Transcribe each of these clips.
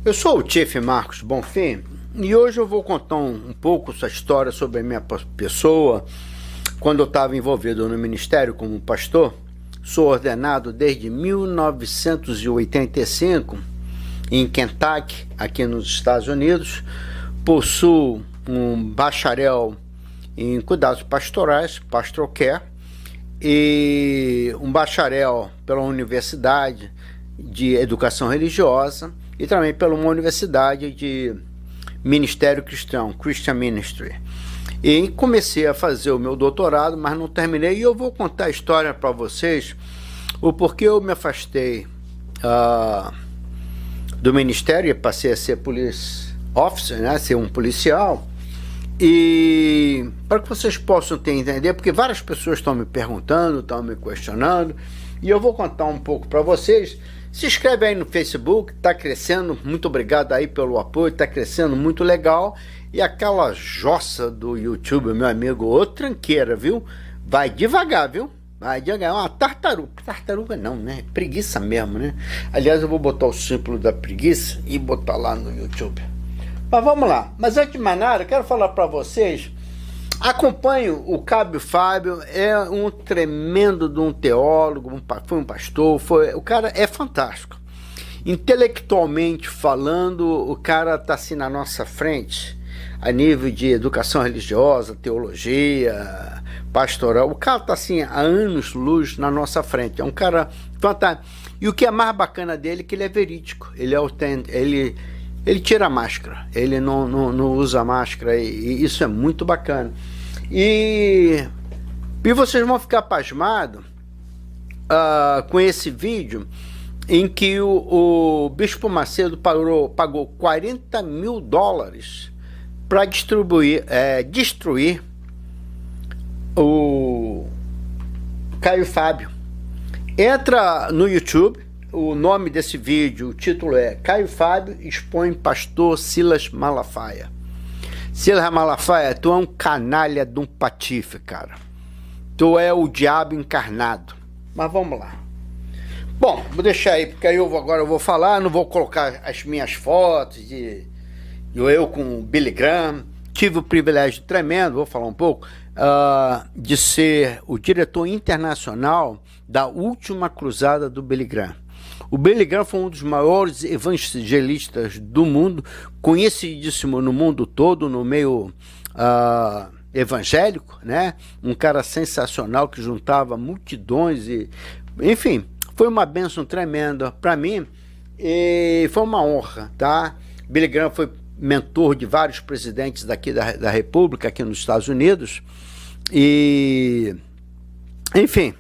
Eu sou o Chief Marcos Bonfim e hoje eu vou contar um pouco essa história sobre a minha pessoa. Quando eu estava envolvido no ministério como pastor, sou ordenado desde 1985 em Kentucky, aqui nos Estados Unidos. Possuo um bacharel em cuidados pastorais, Pastoral Care, e um bacharel pela Universidade de Educação Religiosa e também pela uma universidade de Ministério Cristão, Christian Ministry. E comecei a fazer o meu doutorado, mas não terminei, e eu vou contar a história para vocês, o porquê eu me afastei do ministério e passei a ser police officer, né, ser um policial, e para que vocês possam entender, porque várias pessoas estão me perguntando, estão me questionando, e eu vou contar um pouco para vocês. Se inscreve aí no Facebook, está crescendo, muito obrigado aí pelo apoio, está crescendo muito legal. E aquela jossa do YouTube, meu amigo, ô tranqueira, viu? Vai devagar, viu? Vai devagar, é uma tartaruga não, né? Preguiça mesmo, né? Aliás, eu vou botar o símbolo da preguiça e botar lá no YouTube. Mas vamos lá, mas antes de mais nada, eu quero falar para vocês. Acompanho o Cabo Fábio, é um tremendo de um teólogo, foi um pastor, o cara é fantástico. Intelectualmente falando, o cara está assim na nossa frente, a nível de educação religiosa, teologia, pastoral. O cara está assim há anos-luz na nossa frente, é um cara fantástico. E o que é mais bacana dele é que ele é verídico, ele é autêntico, ele tira a máscara, ele não usa máscara, e isso é muito bacana. E vocês vão ficar pasmados com esse vídeo em que o Bispo Macedo pagou $40 mil para destruir o Caio Fábio. Entra no YouTube. O nome desse vídeo, o título é Caio Fábio expõe pastor Silas Malafaia. Silas Malafaia, tu é um canalha de um patife, cara. Tu é o diabo encarnado. Mas vamos lá. Bom, vou deixar aí, porque aí agora eu vou falar, não vou colocar as minhas fotos de eu com o Billy Graham. Tive o privilégio tremendo, vou falar um pouco, de ser o diretor internacional da última cruzada do Billy Graham. O Billy Graham foi um dos maiores evangelistas do mundo, conhecidíssimo no mundo todo, no meio evangélico, né? Um cara sensacional que juntava multidões, enfim, foi uma bênção tremenda para mim e foi uma honra, tá? Billy Graham foi mentor de vários presidentes daqui da República, aqui nos Estados Unidos, e enfim,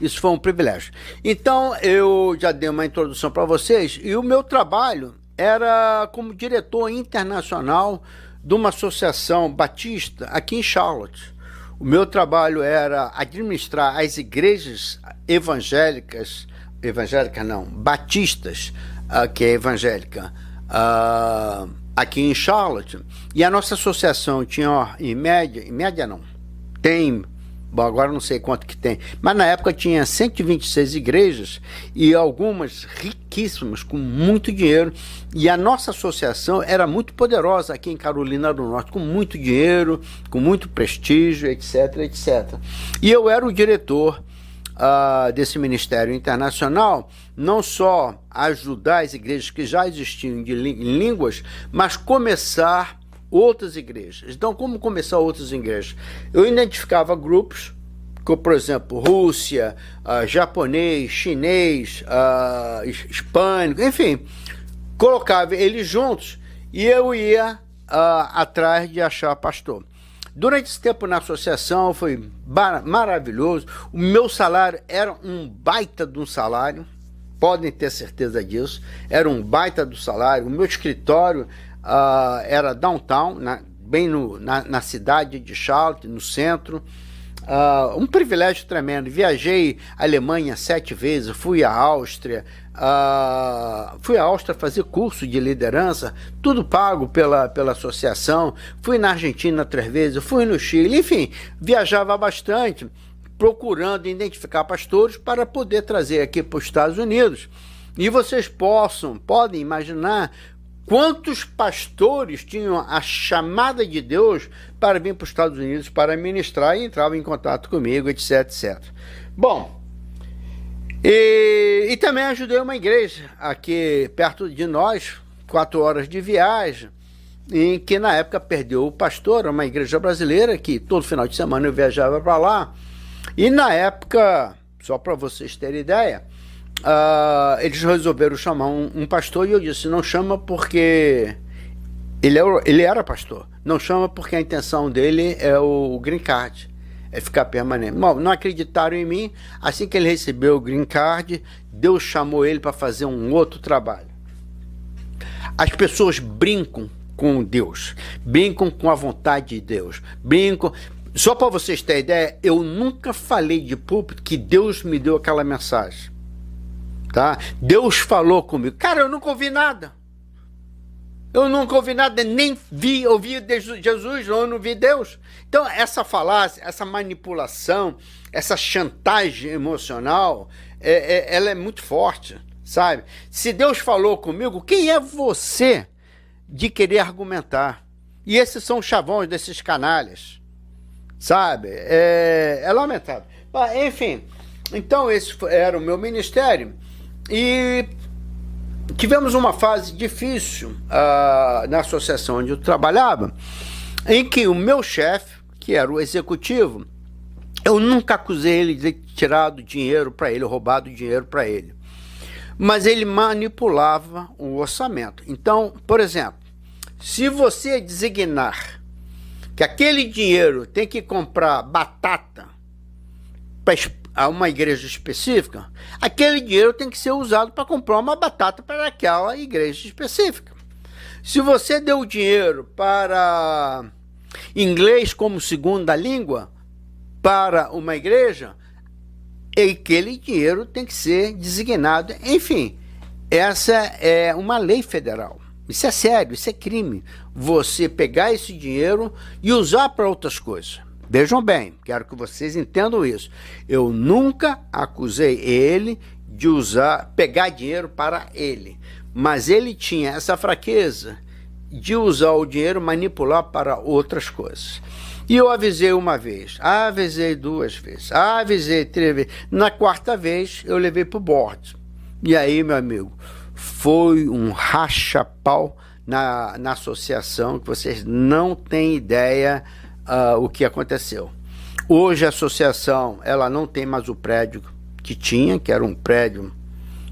isso foi um privilégio. Então, eu já dei uma introdução para vocês, e o meu trabalho era como diretor internacional de uma associação batista aqui em Charlotte. O meu trabalho era administrar as igrejas batistas, que é evangélica, aqui em Charlotte. E a nossa associação tinha, em média não, tem... Bom, agora não sei quanto que tem, mas na época tinha 126 igrejas e algumas riquíssimas, com muito dinheiro, e a nossa associação era muito poderosa aqui em Carolina do Norte, com muito dinheiro, com muito prestígio, etc, etc. E eu era o diretor desse Ministério Internacional, não só ajudar as igrejas que já existiam em línguas, mas começar outras igrejas. Então, como começar outras igrejas? Eu identificava grupos, como, por exemplo, Rússia, japonês, chinês, hispânico, enfim, colocava eles juntos e eu ia atrás de achar pastor. Durante esse tempo na associação foi maravilhoso. O meu salário era um baita de um salário, podem ter certeza disso, era um baita do salário. O meu escritório era downtown, bem na cidade de Charlotte, no centro. Um privilégio tremendo. Viajei à Alemanha 7 vezes, fui à Áustria, fazer curso de liderança, tudo pago pela associação. Fui na Argentina 3 vezes, fui no Chile, enfim, viajava bastante, procurando identificar pastores para poder trazer aqui para os Estados Unidos. E vocês podem imaginar Quantos pastores tinham a chamada de Deus para vir para os Estados Unidos para ministrar e entravam em contato comigo, etc, etc. Bom, e também ajudei uma igreja aqui perto de nós, 4 horas de viagem, em que na época perdeu o pastor, uma igreja brasileira, que todo final de semana eu viajava para lá. E na época, só para vocês terem ideia, eles resolveram chamar um pastor, e eu disse, não chama porque ele era pastor, não chama porque a intenção dele é o green card, é ficar permanente. Bom, não acreditaram em mim. Assim que ele recebeu o green card, Deus chamou ele para fazer um outro trabalho. As pessoas brincam com Deus, brincam com a vontade de Deus, brincam. Só para vocês terem ideia, eu nunca falei de púlpito que Deus me deu aquela mensagem, tá? Deus falou comigo. Cara, eu nunca ouvi nada. Eu nunca ouvi nada, nem ouvi Jesus, eu não vi Deus. Então, essa falácia, essa manipulação, essa chantagem emocional, ela é muito forte, sabe? Se Deus falou comigo, quem é você de querer argumentar? E esses são os chavões desses canalhas, sabe? É lamentável. Enfim, então esse era o meu ministério. E tivemos uma fase difícil na associação onde eu trabalhava, em que o meu chefe, que era o executivo, eu nunca acusei ele de ter tirado dinheiro para ele, roubado dinheiro para ele. Mas ele manipulava o orçamento. Então, por exemplo, se você designar que aquele dinheiro tem que comprar batata a uma igreja específica, aquele dinheiro tem que ser usado para comprar uma batata para aquela igreja específica. Se você deu dinheiro para inglês como segunda língua para uma igreja, aquele dinheiro tem que ser designado. Enfim, essa é uma lei federal. Isso é sério, isso é crime. Você pegar esse dinheiro e usar para outras coisas. Vejam bem, quero que vocês entendam isso. Eu nunca acusei ele de pegar dinheiro para ele, mas ele tinha essa fraqueza de usar o dinheiro, manipular para outras coisas. E eu avisei uma vez, avisei 2 vezes, avisei 3 vezes. Na 4ª vez, eu levei para o board. E aí, meu amigo, foi um racha-pau na associação que vocês não têm ideia o que aconteceu. Hoje a associação ela não tem mais o prédio que tinha, que era um prédio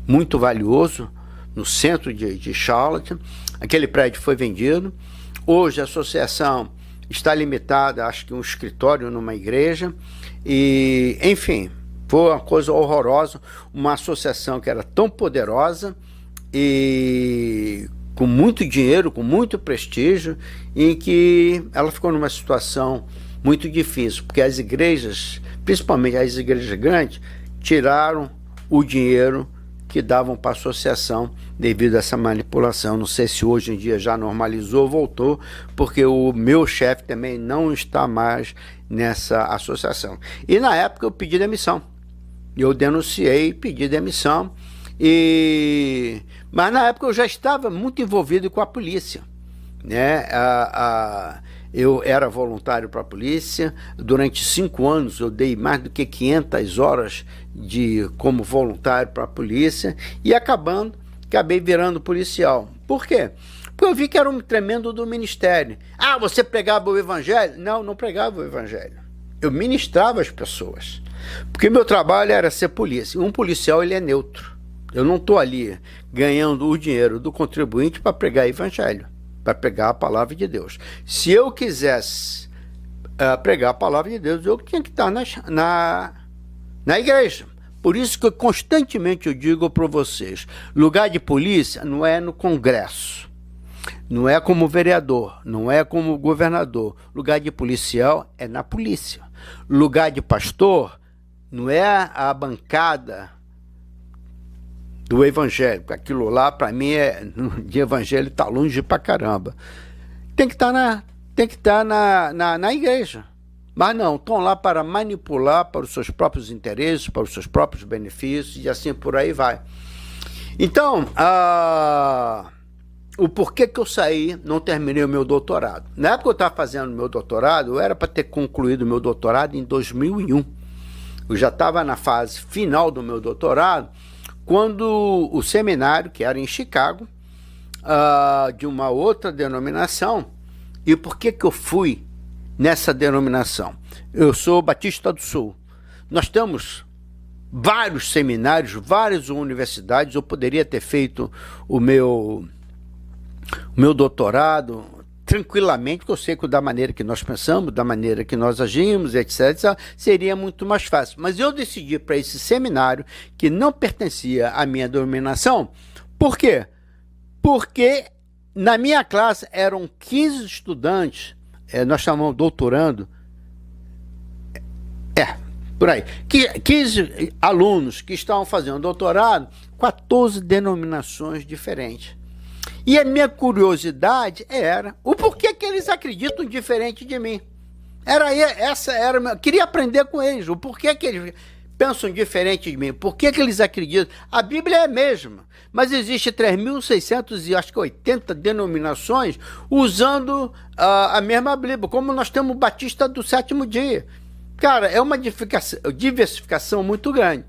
muito valioso no centro de Charlotte. Aquele prédio foi vendido. Hoje a associação está limitada, acho que um escritório numa igreja. E, enfim, foi uma coisa horrorosa. Uma associação que era tão poderosa e com muito dinheiro, com muito prestígio, em que ela ficou numa situação muito difícil, porque as igrejas, principalmente as igrejas grandes, tiraram o dinheiro que davam para a associação devido a essa manipulação. Não sei se hoje em dia já normalizou, voltou, porque o meu chefe também não está mais nessa associação. E na época eu pedi demissão. Eu denunciei, pedi demissão. Mas na época eu já estava muito envolvido com a polícia, né? Eu era voluntário para a polícia. Durante 5 anos eu dei mais do que 500 horas como voluntário para a polícia e acabei virando policial. Por quê? Porque eu vi que era um tremendo do ministério. Você pregava o evangelho? Não, não pregava o evangelho. Eu ministrava as pessoas, porque meu trabalho era ser polícia. Um policial, ele é neutro. Eu não estou ali ganhando o dinheiro do contribuinte para pregar evangelho, para pregar a palavra de Deus. Se eu quisesse pregar a palavra de Deus, eu tinha que estar na igreja. Por isso que constantemente eu digo para vocês, lugar de polícia não é no Congresso, não é como vereador, não é como governador. Lugar de policial é na polícia. Lugar de pastor não é a bancada do evangelho. Aquilo lá, para mim, de evangelho está longe pra caramba. Tem que estar na igreja. Mas não, estão lá para manipular para os seus próprios interesses, para os seus próprios benefícios, e assim por aí vai. Então, o porquê que eu saí, não terminei o meu doutorado. Na época que eu estava fazendo o meu doutorado, eu era para ter concluído o meu doutorado em 2001. Eu já estava na fase final do meu doutorado, quando o seminário, que era em Chicago, de uma outra denominação. E por que que eu fui nessa denominação? Eu sou Batista do Sul. Nós temos vários seminários, várias universidades. Eu poderia ter feito o meu doutorado tranquilamente, porque eu sei que da maneira que nós pensamos, da maneira que nós agimos, etc., seria muito mais fácil. Mas eu decidi para esse seminário que não pertencia à minha denominação. Por quê? Porque na minha classe eram 15 estudantes, nós chamamos doutorando, por aí, 15 alunos que estavam fazendo doutorado, 14 denominações diferentes. E a minha curiosidade era o porquê que eles acreditam diferente de mim. Queria aprender com eles, o porquê que eles pensam diferente de mim, por que eles acreditam. A Bíblia é a mesma, mas existe 3.680 denominações usando a mesma Bíblia, como nós temos o Batista do Sétimo Dia. Cara, é uma diversificação muito grande.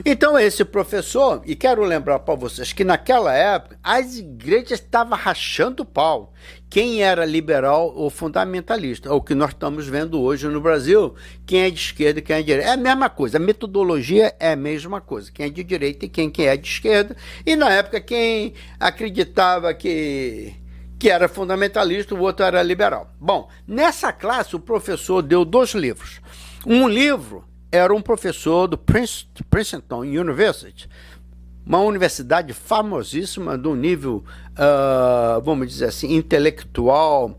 Então esse professor, e quero lembrar para vocês que naquela época as igrejas estavam rachando o pau. Quem era liberal ou fundamentalista, é o que nós estamos vendo hoje no Brasil, quem é de esquerda e quem é de direita. É a mesma coisa, a metodologia é a mesma coisa, quem é de direita e quem é de esquerda. E na época quem acreditava que era fundamentalista, o outro era liberal. Bom, nessa classe o professor deu 2 livros. Um livro era um professor do Princeton University, uma universidade famosíssima do nível, vamos dizer assim, intelectual,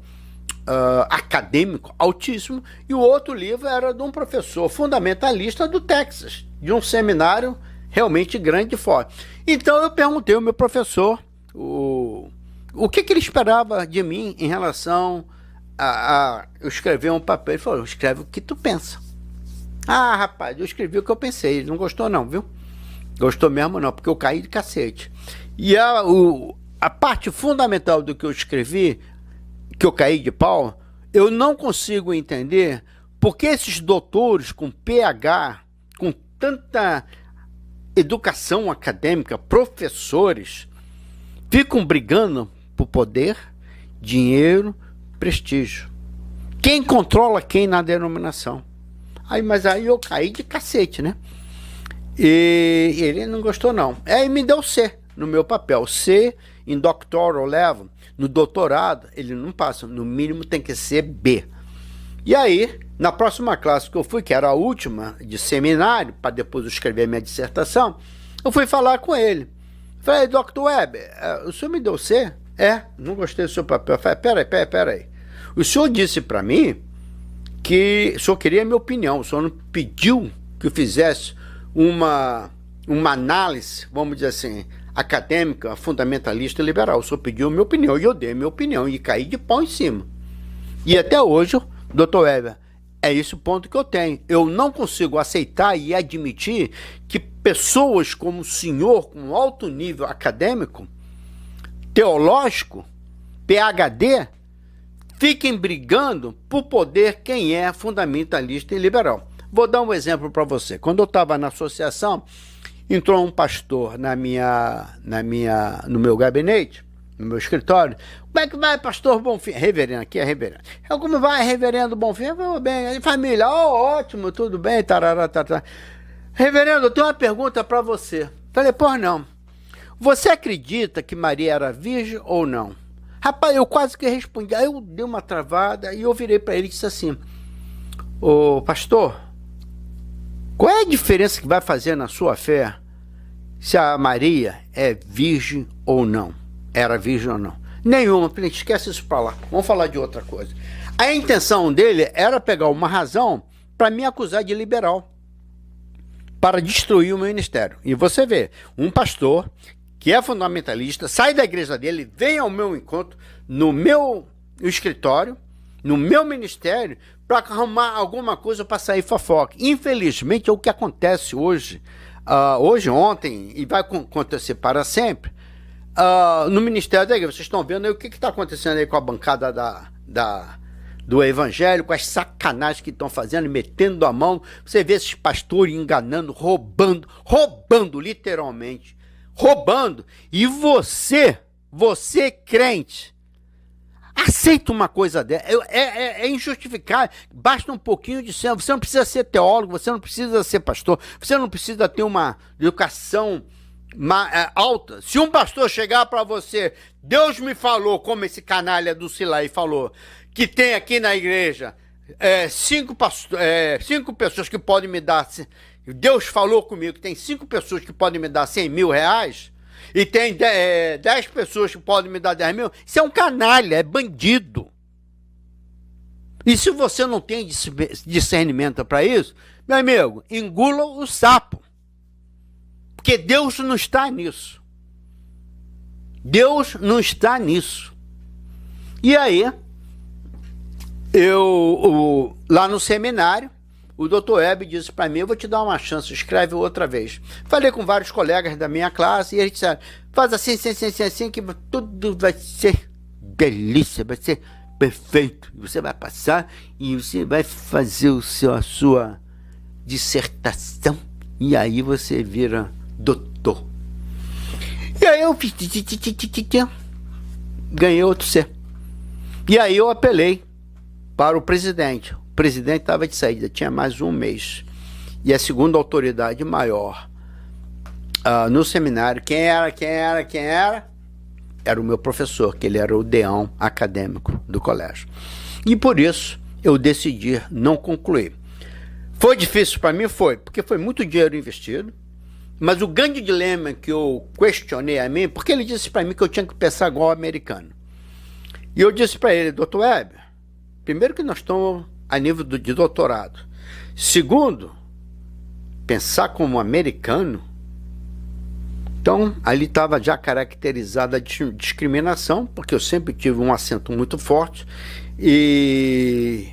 acadêmico altíssimo, e o outro livro era de um professor fundamentalista do Texas, de um seminário realmente grande e forte. Então eu perguntei ao meu professor o que ele esperava de mim em relação a eu escrever um papel. Ele falou: escreve o que tu pensa. Ah, rapaz, eu escrevi o que eu pensei. Ele não gostou não, viu? Gostou mesmo não, porque eu caí de cacete. E a parte fundamental do que eu escrevi, que eu caí de pau, eu não consigo entender porque esses doutores com PhD, com tanta educação acadêmica, professores, ficam brigando por poder, dinheiro, prestígio. Quem controla quem na denominação? Mas aí eu caí de cacete, né? E ele não gostou não. Aí me deu C no meu papel. C em doctoral level. No doutorado ele não passa. No mínimo tem que ser B. E aí, na próxima classe que eu fui, que era a última de seminário, para depois eu escrever minha dissertação, eu fui falar com ele. Falei: Dr. Webb, o senhor me deu C? Não gostei do seu papel. Eu falei: peraí. O senhor disse para mim que o senhor queria a minha opinião, o senhor não pediu que eu fizesse uma análise, vamos dizer assim, acadêmica, fundamentalista e liberal. O senhor pediu a minha opinião e eu dei a minha opinião e caí de pau em cima. E até hoje, Dr. Weber, é esse o ponto que eu tenho. Eu não consigo aceitar e admitir que pessoas como o senhor, com alto nível acadêmico, teológico, PhD, fiquem brigando por poder quem é fundamentalista e liberal. Vou dar um exemplo para você. Quando eu estava na associação, entrou um pastor no meu gabinete, no meu escritório. Como é que vai, pastor Bonfim? Reverendo, aqui é reverendo. Como vai, reverendo Bonfim? Eu vou bem. Família, ótimo, tudo bem, tarará. Reverendo, eu tenho uma pergunta para você. Falei: pois não. Você acredita que Maria era virgem ou não? Rapaz, eu quase que respondi. Aí eu dei uma travada e eu virei para ele e disse assim: ô pastor, qual é a diferença que vai fazer na sua fé se a Maria é virgem ou não? Era virgem ou não? Nenhuma. Falei: esquece isso para lá, vamos falar de outra coisa. A intenção dele era pegar uma razão para me acusar de liberal, para destruir o meu ministério. E você vê, um pastor que é fundamentalista, sai da igreja dele, vem ao meu encontro, no meu escritório, no meu ministério, para arrumar alguma coisa para sair fofoca. Infelizmente, é o que acontece hoje, ontem, e vai acontecer para sempre. no Ministério da Igreja. Vocês estão vendo aí o que está acontecendo aí com a bancada do Evangelho, com as sacanagens que estão fazendo, metendo a mão. Você vê esses pastores enganando, roubando literalmente, roubando. E você crente, aceita uma coisa dessa. É injustificável. Basta um pouquinho de céu. Você não precisa ser teólogo, você não precisa ser pastor, você não precisa ter uma educação alta. Se um pastor chegar para você, Deus me falou, como esse canalha do Silai falou, que tem aqui na igreja 5 pessoas que podem me dar, Deus falou comigo que tem 5 pessoas que podem me dar 100 mil reais, e tem 10 pessoas que podem me dar 10 mil, isso é um canalha, é bandido. E se você não tem discernimento para isso, meu amigo, engula o sapo. Porque Deus não está nisso. Deus não está nisso. E aí, lá no seminário, o Dr. Web disse para mim, eu vou te dar uma chance, escreve outra vez. Falei com vários colegas da minha classe e eles disseram, faz assim, que tudo vai ser delícia, vai ser perfeito. Você vai passar e você vai fazer a sua dissertação e aí você vira doutor. E aí eu ganhei outro C. E aí eu apelei para o presidente. O presidente estava de saída, tinha mais um mês. E a segunda autoridade maior no seminário, quem era? Era o meu professor, que ele era o deão acadêmico do colégio. E por isso eu decidi não concluir. Foi difícil para mim? Foi, porque foi muito dinheiro investido. Mas o grande dilema que eu questionei a mim, porque ele disse para mim que eu tinha que pensar igual americano. E eu disse para ele, Dr. Web, primeiro que nós estamos a nível de doutorado. Segundo, pensar como americano. Então, ali estava já caracterizada a discriminação, porque eu sempre tive um acento muito forte. E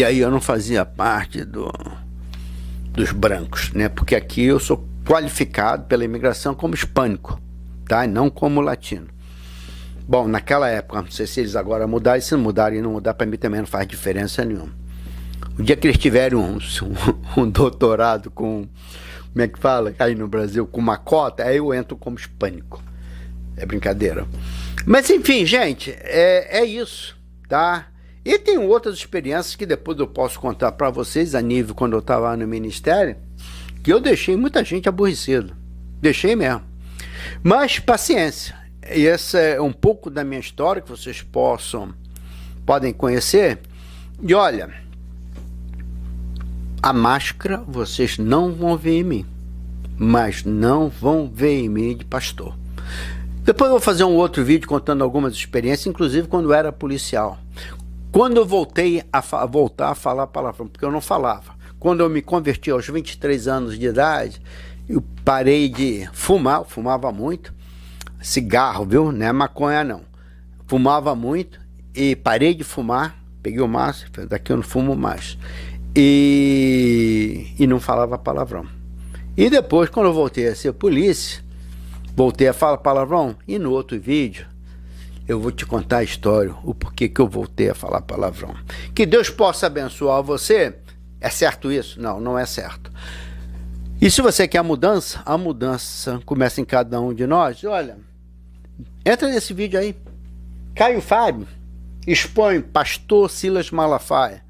aí eu não fazia parte dos brancos, né? Porque aqui eu sou qualificado pela imigração como hispânico, tá? E não como latino. Bom, naquela época, não sei se eles agora mudaram, e se não mudarem e não mudar, para mim também não faz diferença nenhuma. O dia que eles tiverem um doutorado com, como é que fala, aí no Brasil, com uma cota, aí eu entro como hispânico. É brincadeira. Mas enfim, gente, é isso, tá? E tem outras experiências que depois eu posso contar para vocês, a nível quando eu estava lá no ministério, que eu deixei muita gente aborrecida. Deixei mesmo. Mas paciência. E essa é um pouco da minha história que vocês podem conhecer. E olha, a máscara vocês não vão ver em mim, mas não vão ver em mim de pastor. Depois eu vou fazer um outro vídeo contando algumas experiências, inclusive quando eu era policial. Quando eu voltar a falar palavrão, porque eu não falava. Quando eu me converti aos 23 anos de idade, eu parei de fumar, eu fumava muito, cigarro, viu? Não é maconha não. Fumava muito e parei de fumar, peguei o maço, daqui eu não fumo mais. E não falava palavrão. E depois, quando eu voltei a ser polícia, voltei a falar palavrão, e no outro vídeo, eu vou te contar a história, o porquê que eu voltei a falar palavrão. Que Deus possa abençoar você. É certo isso? Não, não é certo. E se você quer a mudança começa em cada um de nós. Olha, entra nesse vídeo aí. Caio Fábio expõe pastor Silas Malafaia.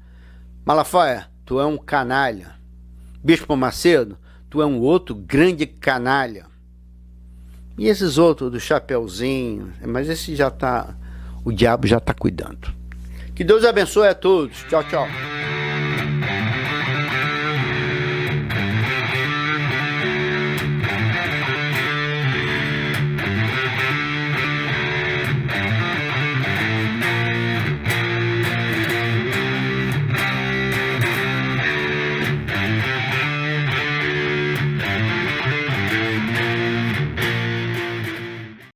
Malafaia, tu é um canalha. Bispo Macedo, tu é um outro grande canalha. E esses outros do chapeuzinho, mas esse já tá, o diabo já tá cuidando. Que Deus abençoe a todos. Tchau, tchau.